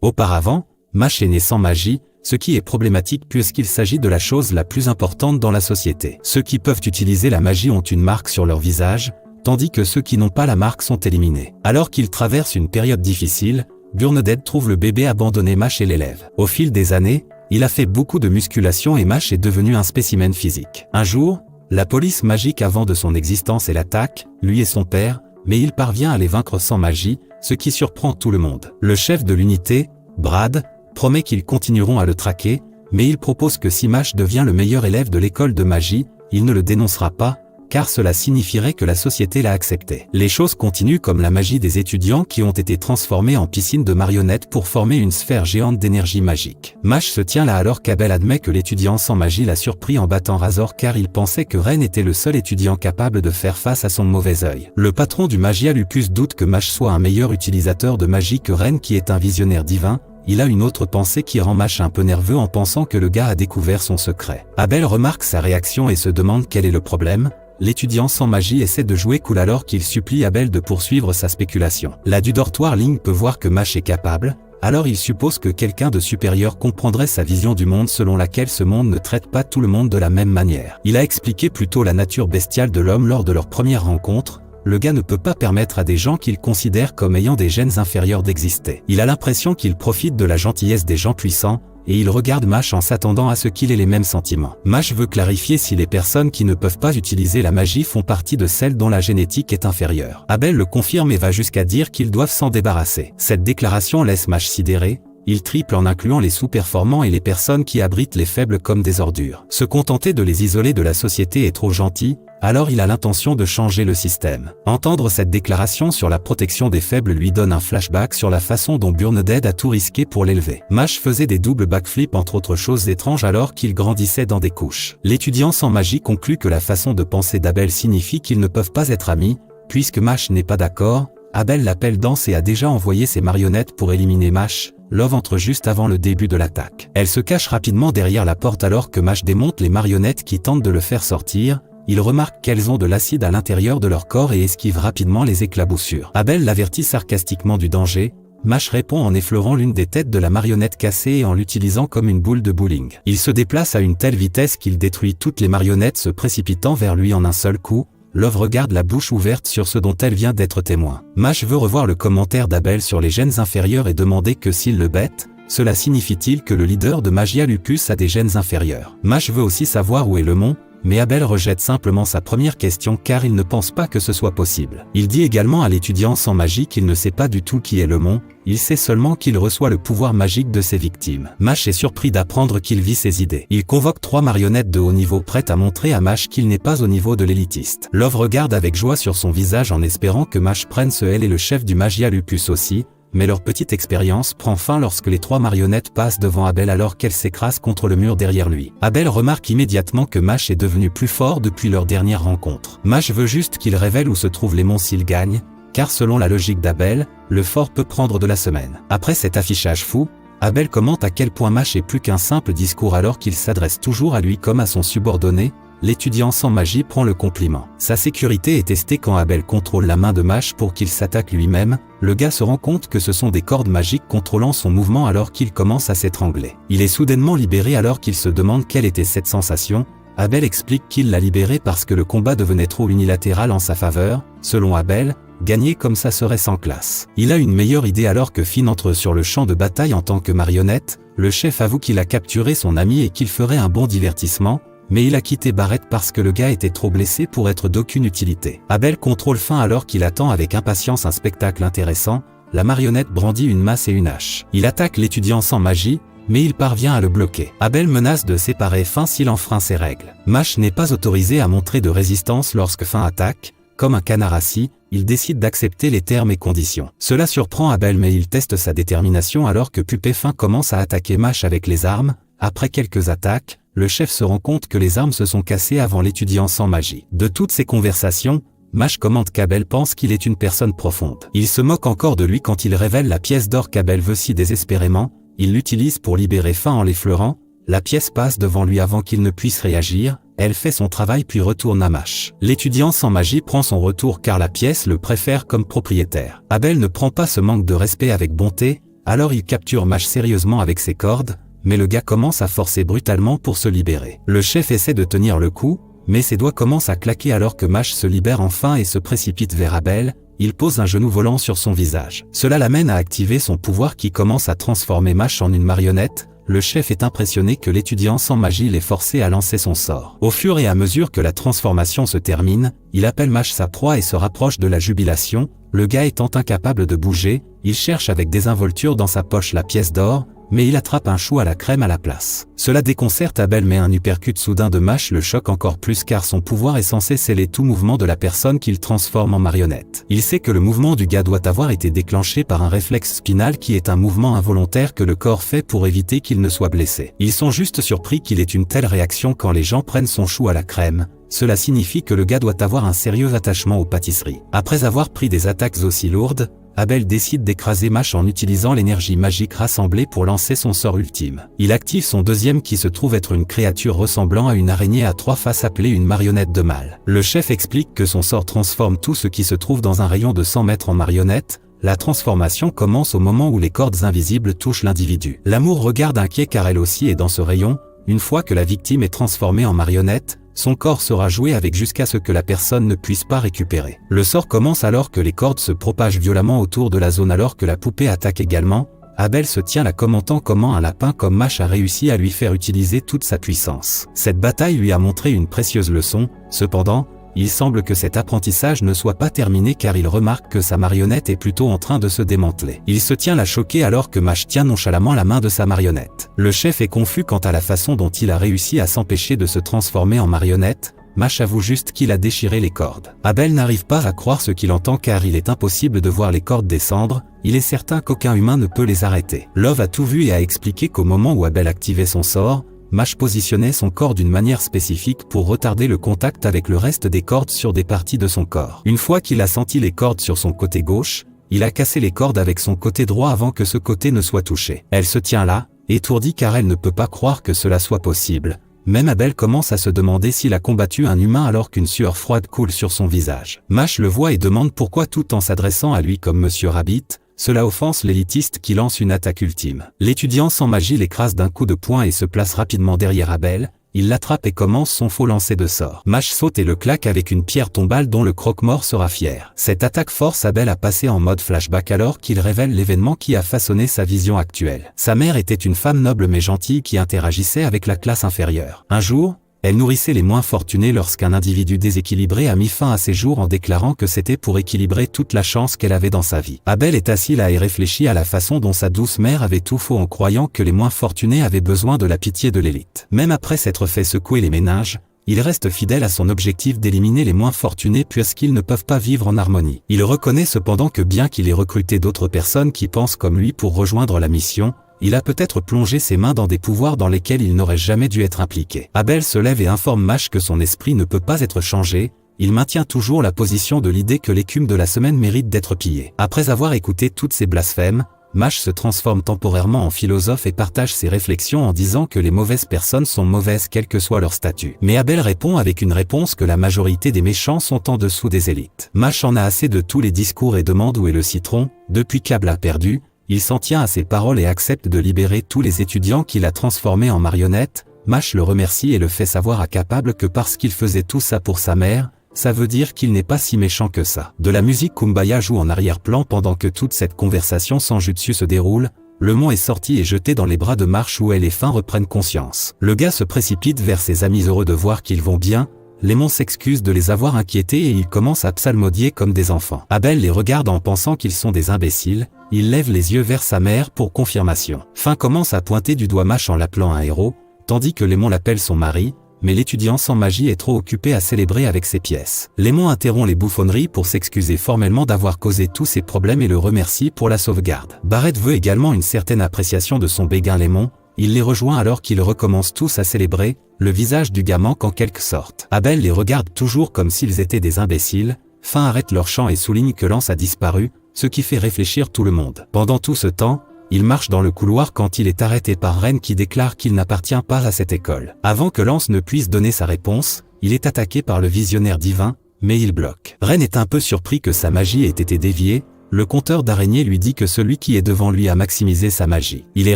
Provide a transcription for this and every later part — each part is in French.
Auparavant, Mash est né sans magie, ce qui est problématique puisqu'il s'agit de la chose la plus importante dans la société. Ceux qui peuvent utiliser la magie ont une marque sur leur visage, tandis que ceux qui n'ont pas la marque sont éliminés. Alors qu'il traverse une période difficile, Burneded trouve le bébé abandonné Mash et l'élève. Au fil des années, il a fait beaucoup de musculation et Mash est devenu un spécimen physique. Un jour, la police magique avant de son existence et l'attaque, lui et son père, mais il parvient à les vaincre sans magie, ce qui surprend tout le monde. Le chef de l'unité, Brad, promet qu'ils continueront à le traquer, mais il propose que si Mash devient le meilleur élève de l'école de magie, il ne le dénoncera pas, car cela signifierait que la société l'a accepté. Les choses continuent comme la magie des étudiants qui ont été transformés en piscine de marionnettes pour former une sphère géante d'énergie magique. Mash se tient là alors qu'Abel admet que l'étudiant sans magie l'a surpris en battant Razor car il pensait que Ren était le seul étudiant capable de faire face à son mauvais œil. Le patron du Magia Lupus doute que Mash soit un meilleur utilisateur de magie que Ren qui est un visionnaire divin. Il a une autre pensée qui rend Mash un peu nerveux en pensant que le gars a découvert son secret. Abel remarque sa réaction et se demande quel est le problème. L'étudiant sans magie essaie de jouer cool alors qu'il supplie Abel de poursuivre sa spéculation. La du dortoir Ling peut voir que Mash est capable, alors il suppose que quelqu'un de supérieur comprendrait sa vision du monde selon laquelle ce monde ne traite pas tout le monde de la même manière. Il a expliqué plutôt la nature bestiale de l'homme lors de leur première rencontre. Le gars ne peut pas permettre à des gens qu'il considère comme ayant des gènes inférieurs d'exister. Il a l'impression qu'il profite de la gentillesse des gens puissants, et il regarde Mash en s'attendant à ce qu'il ait les mêmes sentiments. Mash veut clarifier si les personnes qui ne peuvent pas utiliser la magie font partie de celles dont la génétique est inférieure. Abel le confirme et va jusqu'à dire qu'ils doivent s'en débarrasser. Cette déclaration laisse Mash sidéré. Il triple en incluant les sous-performants et les personnes qui abritent les faibles comme des ordures. Se contenter de les isoler de la société est trop gentil, alors il a l'intention de changer le système. Entendre cette déclaration sur la protection des faibles lui donne un flashback sur la façon dont Burneded a tout risqué pour l'élever. Mash faisait des doubles backflips entre autres choses étranges alors qu'il grandissait dans des couches. L'étudiant sans magie conclut que la façon de penser d'Abel signifie qu'ils ne peuvent pas être amis, puisque Mash n'est pas d'accord. Abel l'appelle Danse et a déjà envoyé ses marionnettes pour éliminer Mash. Love entre juste avant le début de l'attaque. Elle se cache rapidement derrière la porte alors que Mash démonte les marionnettes qui tentent de le faire sortir. Il remarque qu'elles ont de l'acide à l'intérieur de leur corps et esquive rapidement les éclaboussures. Abel l'avertit sarcastiquement du danger. Mash répond en effleurant l'une des têtes de la marionnette cassée et en l'utilisant comme une boule de bowling. Il se déplace à une telle vitesse qu'il détruit toutes les marionnettes se précipitant vers lui en un seul coup. Love regarde la bouche ouverte sur ce dont elle vient d'être témoin. Mash veut revoir le commentaire d'Abel sur les gènes inférieurs et demander que s'il le bête, cela signifie-t-il que le leader de Magia Lupus a des gènes inférieurs? Mash veut aussi savoir où est le mont, mais Abel rejette simplement sa première question car il ne pense pas que ce soit possible. Il dit également à l'étudiant sans magie qu'il ne sait pas du tout qui est le mont, il sait seulement qu'il reçoit le pouvoir magique de ses victimes. Mash est surpris d'apprendre qu'il vit ses idées. Il convoque 3 marionnettes de haut niveau prêtes à montrer à Mash qu'il n'est pas au niveau de l'élitiste. Love regarde avec joie sur son visage en espérant que Mash prenne ce elle et le chef du Magia Lupus aussi, mais leur petite expérience prend fin lorsque les 3 marionnettes passent devant Abel alors qu'elles s'écrasent contre le mur derrière lui. Abel remarque immédiatement que Mash est devenu plus fort depuis leur dernière rencontre. Mash veut juste qu'il révèle où se trouvent les monts s'il gagne, car selon la logique d'Abel, le fort peut prendre de la semaine. Après cet affichage fou, Abel commente à quel point Mash est plus qu'un simple discours alors qu'il s'adresse toujours à lui comme à son subordonné. L'étudiant sans magie prend le compliment. Sa sécurité est testée quand Abel contrôle la main de Mash pour qu'il s'attaque lui-même. Le gars se rend compte que ce sont des cordes magiques contrôlant son mouvement alors qu'il commence à s'étrangler. Il est soudainement libéré alors qu'il se demande quelle était cette sensation. Abel explique qu'il l'a libéré parce que le combat devenait trop unilatéral en sa faveur. Selon Abel, gagner comme ça serait sans classe. Il a une meilleure idée alors que Finn entre sur le champ de bataille en tant que marionnette. Le chef avoue qu'il a capturé son ami et qu'il ferait un bon divertissement. Mais il a quitté Barrett parce que le gars était trop blessé pour être d'aucune utilité. Abel contrôle Finn alors qu'il attend avec impatience un spectacle intéressant. La marionnette brandit une masse et une hache. Il attaque l'étudiant sans magie, mais il parvient à le bloquer. Abel menace de séparer Finn s'il enfreint ses règles. Mash n'est pas autorisé à montrer de résistance lorsque Finn attaque. Comme un canard assis, il décide d'accepter les termes et conditions. Cela surprend Abel mais il teste sa détermination alors que Puppet Finn commence à attaquer Mash avec les armes. Après quelques attaques, le chef se rend compte que les armes se sont cassées avant l'étudiant sans magie. De toutes ces conversations, Mash commente qu'Abel pense qu'il est une personne profonde. Il se moque encore de lui quand il révèle la pièce d'or qu'Abel veut si désespérément. Il l'utilise pour libérer Finn en l'effleurant. La pièce passe devant lui avant qu'il ne puisse réagir. Elle fait son travail puis retourne à Mash. L'étudiant sans magie prend son retour car la pièce le préfère comme propriétaire. Abel ne prend pas ce manque de respect avec bonté. Alors il capture Mash sérieusement avec ses cordes, mais le gars commence à forcer brutalement pour se libérer. Le chef essaie de tenir le coup, mais ses doigts commencent à claquer alors que Mash se libère enfin et se précipite vers Abel. Il pose un genou volant sur son visage. Cela l'amène à activer son pouvoir qui commence à transformer Mash en une marionnette. Le chef est impressionné que l'étudiant sans magie l'ait forcé à lancer son sort. Au fur et à mesure que la transformation se termine, il appelle Mash sa proie et se rapproche de la jubilation. Le gars étant incapable de bouger, il cherche avec désinvolture dans sa poche la pièce d'or, mais il attrape un chou à la crème à la place. Cela déconcerte Abel, mais un uppercut soudain de Mash le choque encore plus car son pouvoir est censé sceller tout mouvement de la personne qu'il transforme en marionnette. Il sait que le mouvement du gars doit avoir été déclenché par un réflexe spinal qui est un mouvement involontaire que le corps fait pour éviter qu'il ne soit blessé. Ils sont juste surpris qu'il ait une telle réaction quand les gens prennent son chou à la crème. Cela signifie que le gars doit avoir un sérieux attachement aux pâtisseries. Après avoir pris des attaques aussi lourdes, Abel décide d'écraser Mash en utilisant l'énergie magique rassemblée pour lancer son sort ultime. Il active son deuxième qui se trouve être une créature ressemblant à une araignée à 3 faces appelée une marionnette de mal. Le chef explique que son sort transforme tout ce qui se trouve dans un rayon de 100 mètres en marionnette. La transformation commence au moment où les cordes invisibles touchent l'individu. L'amour regarde inquiet car elle aussi est dans ce rayon. Une fois que la victime est transformée en marionnette, son corps sera joué avec jusqu'à ce que la personne ne puisse pas récupérer. Le sort commence alors que les cordes se propagent violemment autour de la zone alors que la poupée attaque également. Abel se tient là commentant comment un lapin comme Mash a réussi à lui faire utiliser toute sa puissance. Cette bataille lui a montré une précieuse leçon. Cependant, il semble que cet apprentissage ne soit pas terminé car il remarque que sa marionnette est plutôt en train de se démanteler. Il se tient là choqué alors que Mash tient nonchalamment la main de sa marionnette. Le chef est confus quant à la façon dont il a réussi à s'empêcher de se transformer en marionnette. Mash avoue juste qu'il a déchiré les cordes. Abel n'arrive pas à croire ce qu'il entend car il est impossible de voir les cordes descendre. Il est certain qu'aucun humain ne peut les arrêter. Love a tout vu et a expliqué qu'au moment où Abel activait son sort, Mash positionnait son corps d'une manière spécifique pour retarder le contact avec le reste des cordes sur des parties de son corps. Une fois qu'il a senti les cordes sur son côté gauche, il a cassé les cordes avec son côté droit avant que ce côté ne soit touché. Elle se tient là, étourdie car elle ne peut pas croire que cela soit possible. Même Abel commence à se demander s'il a combattu un humain alors qu'une sueur froide coule sur son visage. Mash le voit et demande pourquoi tout en s'adressant à lui comme Monsieur Rabbit. Cela offense l'élitiste qui lance une attaque ultime. L'étudiant sans magie l'écrase d'un coup de poing et se place rapidement derrière Abel. Il l'attrape et commence son faux lancer de sort. Mash saute et le claque avec une pierre tombale dont le croque-mort sera fier. Cette attaque force Abel à passer en mode flashback alors qu'il révèle l'événement qui a façonné sa vision actuelle. Sa mère était une femme noble mais gentille qui interagissait avec la classe inférieure. Un jour, elle nourrissait les moins fortunés lorsqu'un individu déséquilibré a mis fin à ses jours en déclarant que c'était pour équilibrer toute la chance qu'elle avait dans sa vie. Abel est assis là et réfléchit à la façon dont sa douce mère avait tout faux en croyant que les moins fortunés avaient besoin de la pitié de l'élite. Même après s'être fait secouer les méninges, il reste fidèle à son objectif d'éliminer les moins fortunés puisqu'ils ne peuvent pas vivre en harmonie. Il reconnaît cependant que bien qu'il ait recruté d'autres personnes qui pensent comme lui pour rejoindre la mission, il a peut-être plongé ses mains dans des pouvoirs dans lesquels il n'aurait jamais dû être impliqué. Abel se lève et informe Mash que son esprit ne peut pas être changé. Il maintient toujours la position de l'idée que l'écume de la semaine mérite d'être pillée. Après avoir écouté toutes ces blasphèmes, Mash se transforme temporairement en philosophe et partage ses réflexions en disant que les mauvaises personnes sont mauvaises quel que soit leur statut. Mais Abel répond avec une réponse que la majorité des méchants sont en dessous des élites. Mash en a assez de tous les discours et demande où est le citron. Depuis qu'Abel a perdu, il s'en tient à ses paroles et accepte de libérer tous les étudiants qu'il a transformés en marionnettes. Mash le remercie et le fait savoir à Capable que parce qu'il faisait tout ça pour sa mère, ça veut dire qu'il n'est pas si méchant que ça. De la musique Kumbaya joue en arrière-plan pendant que toute cette conversation sans jutsu se déroule. Le mont est sorti et jeté dans les bras de Marsh où elle et Fin reprennent conscience. Le gars se précipite vers ses amis heureux de voir qu'ils vont bien. Lemon s'excuse de les avoir inquiétés et ils commencent à psalmodier comme des enfants. Abel les regarde en pensant qu'ils sont des imbéciles. Il lève les yeux vers sa mère pour confirmation. Fin commence à pointer du doigt Mash en l'appelant un héros, tandis que Lemon l'appelle son mari, mais l'étudiant sans magie est trop occupé à célébrer avec ses pièces. Lemon interrompt les bouffonneries pour s'excuser formellement d'avoir causé tous ces problèmes et le remercie pour la sauvegarde. Barrett veut également une certaine appréciation de son béguin Lemon. Il les rejoint alors qu'ils recommencent tous à célébrer. Le visage du gars manque en quelque sorte. Abel les regarde toujours comme s'ils étaient des imbéciles. Fin arrête leur chant et souligne que Lance a disparu, ce qui fait réfléchir tout le monde. Pendant tout ce temps, il marche dans le couloir quand il est arrêté par Ren qui déclare qu'il n'appartient pas à cette école. Avant que Lance ne puisse donner sa réponse, il est attaqué par le visionnaire divin, mais il bloque. Ren est un peu surpris que sa magie ait été déviée. le compteur d'araignées lui dit que celui qui est devant lui a maximisé sa magie. Il est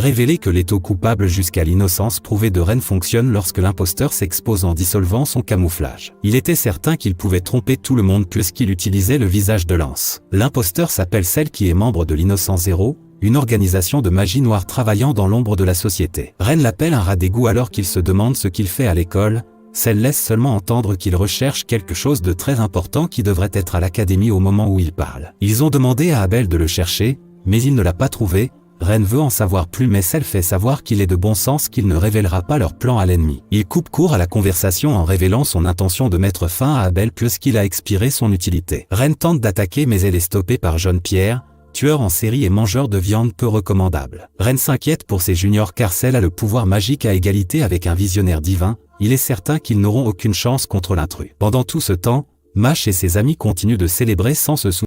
révélé que l'étau coupable jusqu'à l'innocence prouvée de Ren fonctionne lorsque l'imposteur s'expose en dissolvant son camouflage. Il était certain qu'il pouvait tromper tout le monde puisqu'il utilisait le visage de Lance. L'imposteur s'appelle Cell qui est membre de l'Innocent Zéro, une organisation de magie noire travaillant dans l'ombre de la société. Ren l'appelle un rat d'égout alors qu'il se demande ce qu'il fait à l'école. Cell laisse seulement entendre qu'il recherche quelque chose de très important qui devrait être à l'académie au moment où il parle. Ils ont demandé à Abel de le chercher, mais il ne l'a pas trouvé. Ren veut en savoir plus mais Cell fait savoir qu'il est de bon sens qu'il ne révélera pas leur plan à l'ennemi. Il coupe court à la conversation en révélant son intention de mettre fin à Abel puisqu'il a expiré son utilité. Ren tente d'attaquer mais elle est stoppée par John Pierre, tueur en série et mangeur de viande peu recommandable. Ren s'inquiète pour ses juniors car Cell a le pouvoir magique à égalité avec un visionnaire divin. Il est certain qu'ils n'auront aucune chance contre l'intrus. Pendant tout ce temps, Mash et ses amis continuent de célébrer sans se soucier